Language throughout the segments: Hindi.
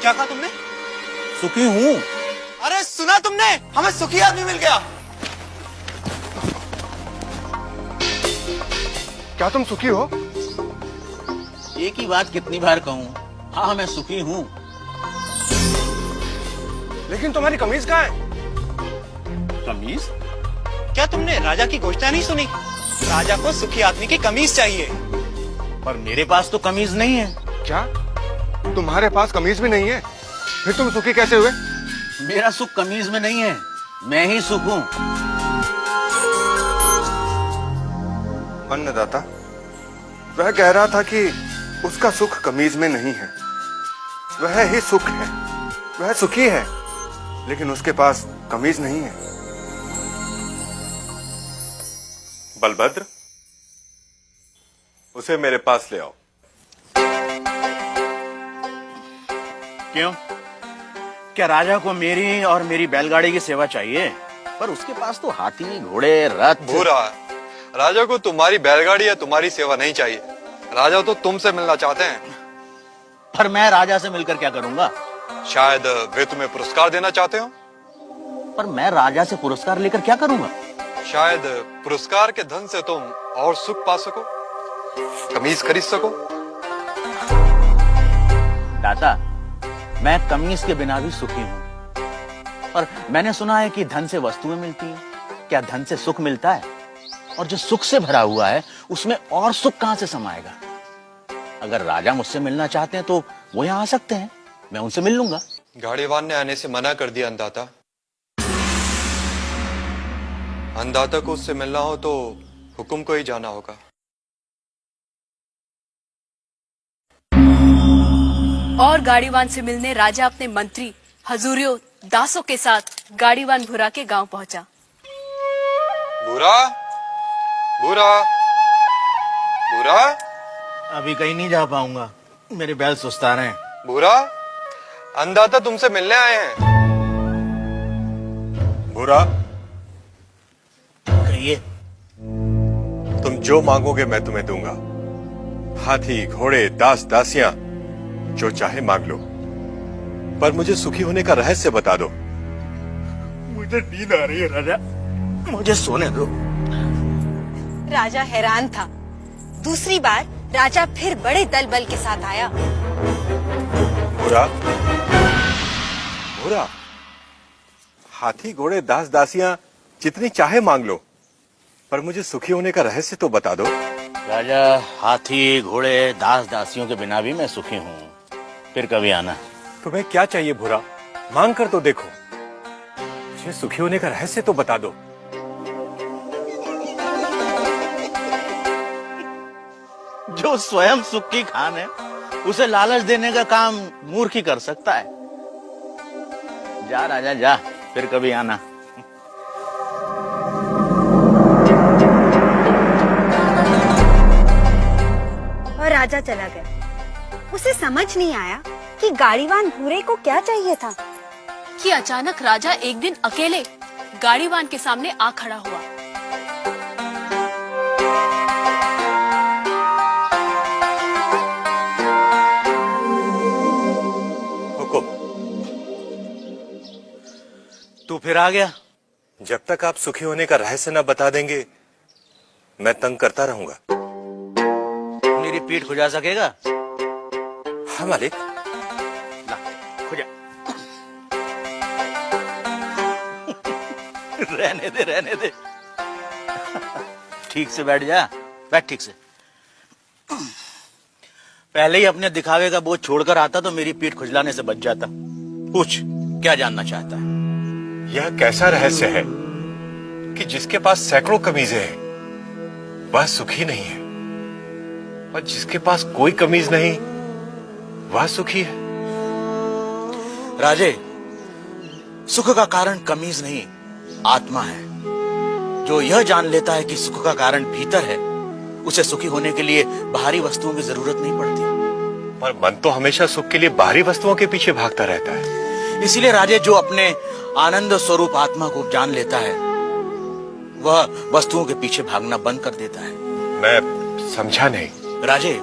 क्या कहा तुमने? सुखी हूँ। अरे सुना तुमने, हमें सुखी आदमी मिल गया। क्या तुम सुखी हो? एक ही बात कितनी बार कहूँ? हाँ मैं सुखी हूँ। लेकिन तुम्हारी कमीज कहाँ है? कमीज? क्या तुमने राजा की घोषणा नहीं सुनी? राजा को सुखी आदमी की कमीज चाहिए। पर मेरे पास तो कमीज नहीं है। क्या तुम्हारे पास कमीज भी नहीं है? फिर तुम सुखी कैसे हुए? मेरा सुख कमीज में नहीं है, मैं ही सुख हूँ। अन्नदाता, वह कह रहा था कि उसका सुख कमीज में नहीं है, वह ही सुख है, वह सुखी है, लेकिन उसके पास कमीज नहीं है। बलभद्र, उसे मेरे पास ले आओ। क्यों? क्या राजा को मेरी और मेरी बैलगाड़ी की सेवा चाहिए? पर उसके पास तो हाथी, घोड़े, रथ। बुरा, राजा को तुम्हारी बैलगाड़ी या तुम्हारी सेवा नहीं चाहिए। राजा तो तुमसे मिलना चाहते हैं। पर मैं राजा से मिलकर क्या करूंगा? शायद वे तुम्हें पुरस्कार देना चाहते हो। पर मैं राजा से पुरस्कार लेकर क्या करूंगा? शायद पुरस्कार के धन से तुम और सुख पा सको, कमीज खरीद सको। दाता, मैं कमीज के बिना भी सुखी हूँ। पर मैंने सुना है कि धन से वस्तुएं मिलती हैं। क्या धन से सुख मिलता है? और जो सुख से भरा हुआ है उसमें और सुख कहां से समाएगा? अगर राजा मुझसे मिलना चाहते हैं तो वो यहाँ आ सकते हैं, मैं उनसे मिल लूंगा। गाड़ीवान ने आने से मना कर दिया अन्नदाता। अन्नदाता को उससे मिलना हो तो हुकुम को ही जाना होगा। और गाड़ीवान से मिलने राजा अपने मंत्री हजूरियों दासों के साथ गाड़ीवान भूरा के गांव पहुंचा। भूरा, भूरा, भूरा। अभी कहीं नहीं जा पाऊंगा, मेरे बैल सुस्ता रहे हैं। भूरा, अन्नदाता तुमसे मिलने आए हैं। भूरा, कहिए। तुम जो मांगोगे मैं तुम्हें दूंगा। हाथी, घोड़े, दास, दासियां, जो चाहे मांग लो। पर मुझे सुखी होने का रहस्य बता दो। मुझे नींद आ रही है राजा, मुझे सोने दो। राजा हैरान था। दूसरी बार राजा फिर बड़े दल बल के साथ आया। भूरा, भूरा, हाथी, घोड़े, दास, दासियां जितनी चाहे मांग लो, पर मुझे सुखी होने का रहस्य तो बता दो। राजा, हाथी, घोड़े, दास, दासियों के बिना भी मैं सुखी हूँ। फिर कभी आना। तुम्हें क्या चाहिए भूरा? मांग कर तो देखो। मुझे सुखी होने का रहस्य तो बता दो। जो स्वयं सुख की खान है उसे लालच देने का काम मूर्ख ही कर सकता है। जा राजा जा, फिर कभी आना। और राजा चला गया। उसे समझ नहीं आया कि गाड़ीवान भूरे को क्या चाहिए था कि अचानक राजा एक दिन अकेले गाड़ीवान के सामने आ खड़ा हुआ। हुकुम। तू फिर आ गया? जब तक आप सुखी होने का रहस्य न बता देंगे मैं तंग करता रहूंगा। मेरी पीठ खुजा सकेगा? हाँ मालिक। ला, खुजा। रहने दे, रहने दे। ठीक से बैठ जा, बैठ ठीक से। पहले ही अपने दिखावे का बोझ छोड़कर आता तो मेरी पीठ खुजलाने से बच जाता। पूछ, क्या जानना चाहता है? यह कैसा रहस्य है कि जिसके पास सैकड़ों कमीजें हैं वह सुखी नहीं है, और जिसके पास कोई कमीज नहीं वह सुखी है? राजे, सुख का कारण कमीज नहीं, आत्मा है। जो यह जान लेता है कि सुख का कारण भीतर है, उसे सुखी होने के लिए बाहरी वस्तुओं की जरूरत नहीं पड़ती। पर मन तो हमेशा सुख के लिए बाहरी वस्तुओं के पीछे भागता रहता है। इसीलिए राजे, जो अपने आनंद स्वरूप आत्मा को जान लेता है वह वस्तुओं के पीछे भागना बंद कर देता है। मैं समझा नहीं। राजे,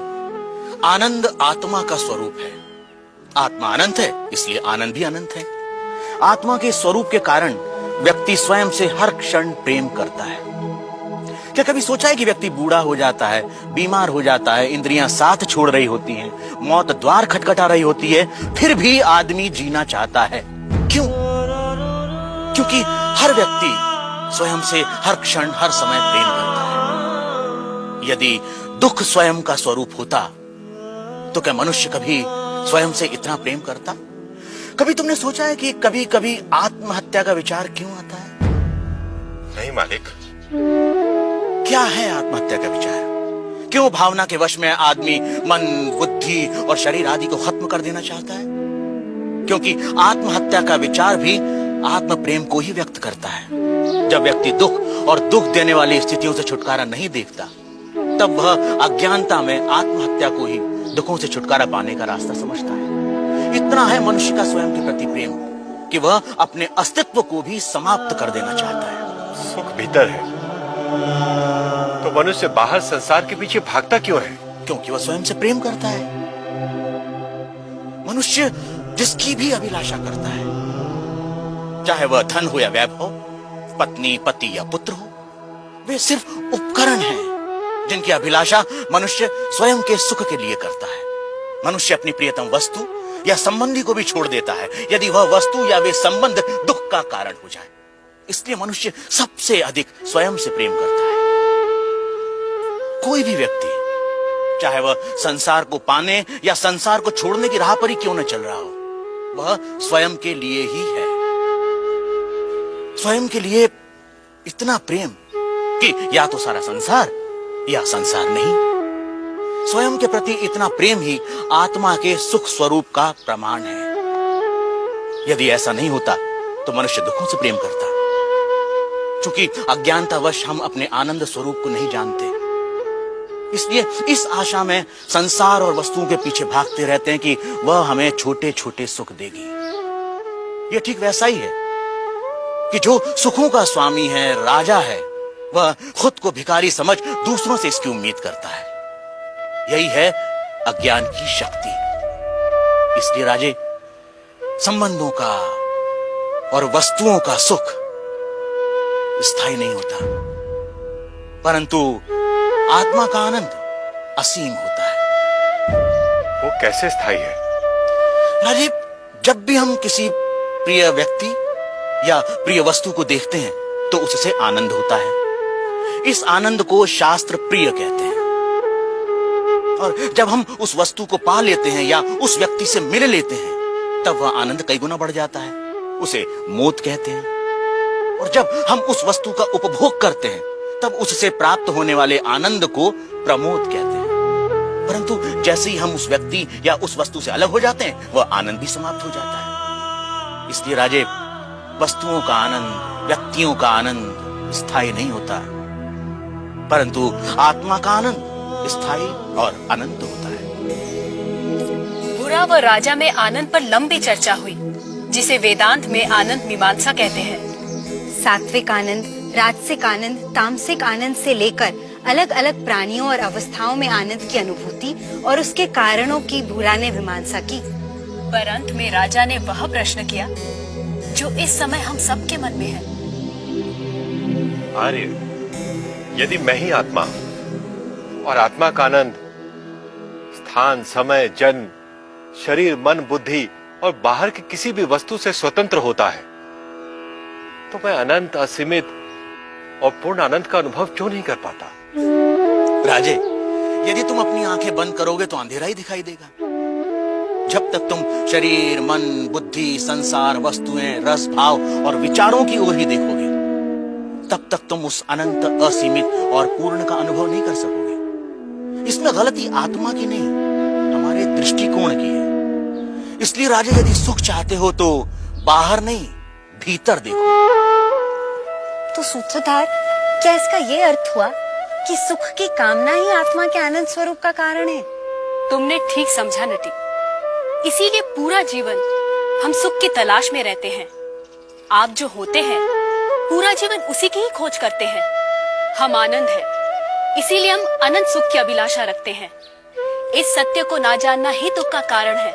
आनंद आत्मा का स्वरूप है। आत्मा अनंत है, इसलिए आनंद भी अनंत है। आत्मा के स्वरूप के कारण व्यक्ति स्वयं से हर क्षण प्रेम करता है। क्या कभी सोचा है कि व्यक्ति बूढ़ा हो जाता है, बीमार हो जाता है, इंद्रियां साथ छोड़ रही होती हैं, मौत द्वार खटखटा रही होती है, फिर भी आदमी जीना चाहता है? क्यों? क्योंकि हर व्यक्ति स्वयं से हर क्षण हर समय प्रेम करता है। यदि दुख स्वयं का स्वरूप होता तो क्या मनुष्य कभी स्वयं से इतना प्रेम करता? कभी तुमने सोचा है कि कभी कभी आत्महत्या का विचार क्यों आता है? नहीं मालिक। क्या है आत्महत्या का विचार? क्यों भावना के वश में आदमी मन, बुद्धि और शरीर आदि को खत्म कर देना चाहता है? क्योंकि आत्महत्या का विचार भी आत्म प्रेम को ही व्यक्त करता है। जब व्यक्ति दुख और दुख देने वाली स्थितियों से छुटकारा नहीं देखता, तब वह अज्ञानता में आत्महत्या को ही दुखों से छुटकारा पाने का रास्ता समझता है। इतना है मनुष्य का स्वयं के प्रति प्रेम कि वह अपने अस्तित्व को भी समाप्त कर देना चाहता है। सुख भीतर है तो मनुष्य बाहर संसार के पीछे भागता क्यों है? क्योंकि वह स्वयं से प्रेम करता है। मनुष्य जिसकी भी अभिलाषा करता है, चाहे वह धन हो या वैभव, पत्नी, पति या पुत्र हो, वे सिर्फ उपकरण हैं जिनकी अभिलाषा मनुष्य स्वयं के सुख के लिए करता है। मनुष्य अपनी प्रियतम वस्तु या संबंधी को भी छोड़ देता है यदि वह वस्तु या वे संबंध दुख का कारण हो जाए। इसलिए मनुष्य सबसे अधिक स्वयं से प्रेम करता है। कोई भी व्यक्ति, चाहे वह संसार को पाने या संसार को छोड़ने की राह पर ही क्यों न चल रहा हो, वह स्वयं के लिए ही है। स्वयं के लिए इतना प्रेम कि या तो सारा संसार या संसार नहीं। स्वयं के प्रति इतना प्रेम ही आत्मा के सुख स्वरूप का प्रमाण है। यदि ऐसा नहीं होता तो मनुष्य दुखों से प्रेम करता। क्योंकि अज्ञानतावश हम अपने आनंद स्वरूप को नहीं जानते, इसलिए इस आशा में संसार और वस्तुओं के पीछे भागते रहते हैं कि वह हमें छोटे छोटे सुख देगी। यह ठीक वैसा ही है कि जो सुखों का स्वामी है, राजा है, वह खुद को भिखारी समझ दूसरों से इसकी उम्मीद करता है। यही है अज्ञान की शक्ति। इसलिए राजे, संबंधों का और वस्तुओं का सुख स्थायी नहीं होता, परंतु आत्मा का आनंद असीम होता है। वो कैसे स्थायी है? राजे, जब भी हम किसी प्रिय व्यक्ति या प्रिय वस्तु को देखते हैं तो उससे आनंद होता है। इस आनंद को शास्त्र प्रिय कहते हैं। और जब हम उस वस्तु को पा लेते हैं या उस व्यक्ति से मिल लेते हैं, तब वह आनंद कई गुना बढ़ जाता है। उसे मोद कहते हैं। और जब हम उस वस्तु का उपभोग करते हैं, तब उससे प्राप्त होने वाले आनंद को प्रमोद कहते हैं। परंतु जैसे ही हम उस व्यक्ति या उस वस्तु से अलग हो जाते हैं, वह आनंद भी समाप्त हो जाता है। इसलिए राजे, वस्तुओं का आनंद, व्यक्तियों का आनंद स्थायी नहीं होता, परंतु आत्मा का आनंद स्थायी और अनंत होता है। बुरा व राजा में आनंद पर लंबी चर्चा हुई, जिसे वेदांत में आनंद मीमांसा कहते हैं। सात्विक आनंद, राजसिक आनंद, तामसिक आनंद से लेकर अलग अलग प्राणियों और अवस्थाओं में आनंद की अनुभूति और उसके कारणों की बुरा ने मीमांसा की। पर अंत में राजा ने वह प्रश्न किया जो इस समय हम सबके मन में है। आर्य, यदि मैं ही आत्मा हूं और आत्मा का आनंद स्थान, समय, जन्म, शरीर, मन, बुद्धि और बाहर की किसी भी वस्तु से स्वतंत्र होता है, तो मैं अनंत, असीमित और पूर्ण आनंद का अनुभव क्यों नहीं कर पाता? राजे, यदि तुम अपनी आंखें बंद करोगे तो अंधेरा ही दिखाई देगा। जब तक तुम शरीर, मन, बुद्धि, संसार, वस्तुएं, रस, भाव और विचारों की ओर ही देखोगे, तब तक तुम उस अनंत, असीमित और पूर्ण का अनुभव नहीं कर सकोगे। इसमें गलती आत्मा की नहीं, हमारे दृष्टिकोण की है। इसलिए राजा, यदि सुख चाहते हो तो बाहर नहीं, भीतर देखो। तो सूत्रधार, क्या इसका ये अर्थ हुआ कि सुख की कामना ही आत्मा के आनंद स्वरूप का कारण है? तुमने ठीक समझा नटी। इसीलिए पूरा जीवन हम सुख की तलाश में रहते हैं। आप जो होते हैं, पूरा जीवन उसी की ही खोज करते हैं। हम आनंद है, इसीलिए हम अनंत सुख की अभिलाषा रखते हैं। इस सत्य को ना जानना ही दुख का कारण है।